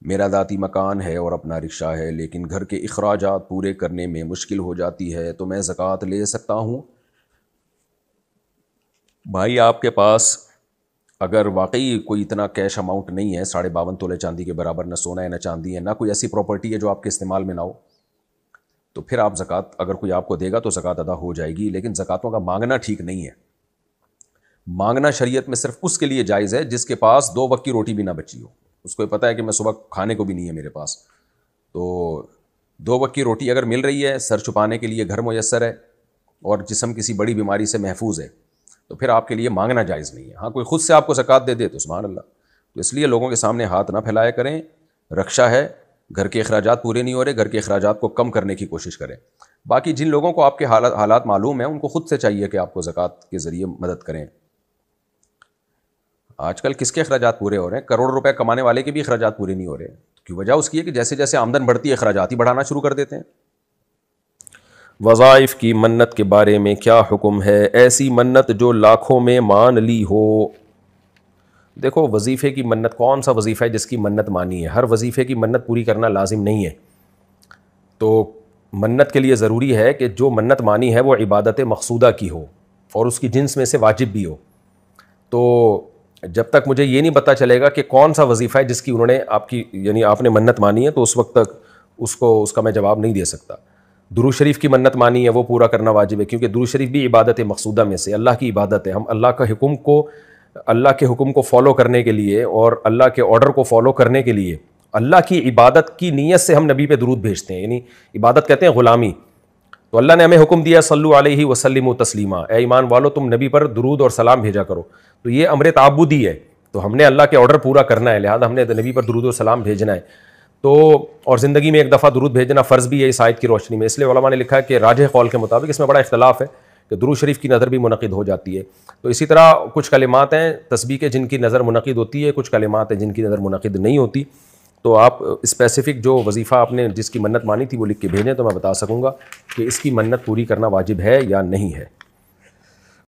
میرا ذاتی مکان ہے اور اپنا رکشہ ہے، لیکن گھر کے اخراجات پورے کرنے میں مشکل ہو جاتی ہے، تو میں زکوٰۃ لے سکتا ہوں؟ بھائی آپ کے پاس اگر واقعی کوئی اتنا کیش اماؤنٹ نہیں ہے، 52.5 تولے چاندی کے برابر، نہ سونا ہے نہ چاندی ہے، نہ کوئی ایسی پراپرٹی ہے جو آپ کے استعمال میں نہ ہو، تو پھر آپ زکوٰۃ اگر کوئی آپ کو دے گا تو زکوٰۃ ادا ہو جائے گی۔ لیکن زکوٰۃوں کا مانگنا ٹھیک نہیں ہے۔ مانگنا شریعت میں صرف اس کے لیے جائز ہے جس کے پاس 2 وقت کی روٹی بھی نہ بچی ہو، اس کو پتہ ہے کہ میں صبح کھانے کو بھی نہیں ہے میرے پاس، تو 2 وقت کی روٹی اگر مل رہی ہے، سر چھپانے کے لیے گھر میسر ہے، اور جسم کسی بڑی بیماری سے محفوظ ہے، تو پھر آپ کے لیے مانگنا جائز نہیں ہے۔ ہاں کوئی خود سے آپ کو زکوٰۃ دے دے تو سبحان اللہ۔ تو اس لیے لوگوں کے سامنے ہاتھ نہ پھیلایا کریں، رکشہ ہے، گھر کے اخراجات پورے نہیں ہو رہے، گھر کے اخراجات کو کم کرنے کی کوشش کریں۔ باقی جن لوگوں کو آپ کے حالات معلوم ہیں، ان کو خود سے چاہیے کہ آپ کو زکوٰۃ کے ذریعے مدد کریں۔ آج کل کس کے اخراجات پورے ہو رہے ہیں؟ کروڑ روپے کمانے والے کے بھی اخراجات پورے نہیں ہو رہے، کی وجہ اس کی ہے کہ جیسے جیسے آمدن بڑھتی ہے اخراجات ہی بڑھانا شروع کر دیتے ہیں۔ وظائف کی منت کے بارے میں کیا حکم ہے؟ ایسی منت جو لاکھوں میں مان لی ہو۔ دیکھو وظیفے کی منت، کون سا وظیفہ ہے جس کی منت مانی ہے؟ ہر وظیفے کی منت پوری کرنا لازم نہیں ہے، تو منت کے لیے ضروری ہے کہ جو منت مانی ہے وہ عبادت مقصودہ کی ہو اور اس کی جنس میں سے واجب بھی ہو۔ تو جب تک مجھے یہ نہیں پتہ چلے گا کہ کون سا وظیفہ ہے جس کی انہوں نے آپ کی یعنی آپ نے منت مانی ہے، تو اس وقت تک اس کا میں جواب نہیں دے سکتا۔ درود شریف کی منت مانی ہے، وہ پورا کرنا واجب ہے، کیونکہ درود شریف بھی عبادت مقصودہ میں سے، اللہ کی عبادت ہے۔ ہم اللہ کے حکم کو فالو کرنے کے لیے اور اللہ کے آرڈر کو فالو کرنے کے لیے اللہ کی عبادت کی نیت سے ہم نبی پہ درود بھیجتے ہیں، یعنی عبادت کہتے ہیں غلامی۔ تو اللہ نے ہمیں حکم دیا صلو علیہ وسلم تسلیما، اے ایمان والو تم نبی پر درود اور سلام بھیجا کرو، تو یہ امر تعبدی ہے، تو ہم نے اللہ کے آرڈر پورا کرنا ہے، لہذا ہم نے نبی پر درود و سلام بھیجنا ہے۔ تو اور زندگی میں ایک دفعہ درود بھیجنا فرض بھی ہے اس آیت کی روشنی میں، اس لیے علماء نے لکھا ہے کہ راجح قول کے مطابق اس میں بڑا اختلاف ہے کہ درود شریف کی نظر بھی منعقد ہو جاتی ہے۔ تو اسی طرح کچھ کلمات ہیں تسبیح کے جن کی نظر منعقد ہوتی ہے، کچھ کلمات ہیں جن کی نظر منعقد نہیں ہوتی۔ تو آپ اسپیسیفک جو وظیفہ آپ نے جس کی منت مانی تھی وہ لکھ کے بھیجیں تو میں بتا سکوں گا کہ اس کی منت پوری کرنا واجب ہے یا نہیں ہے۔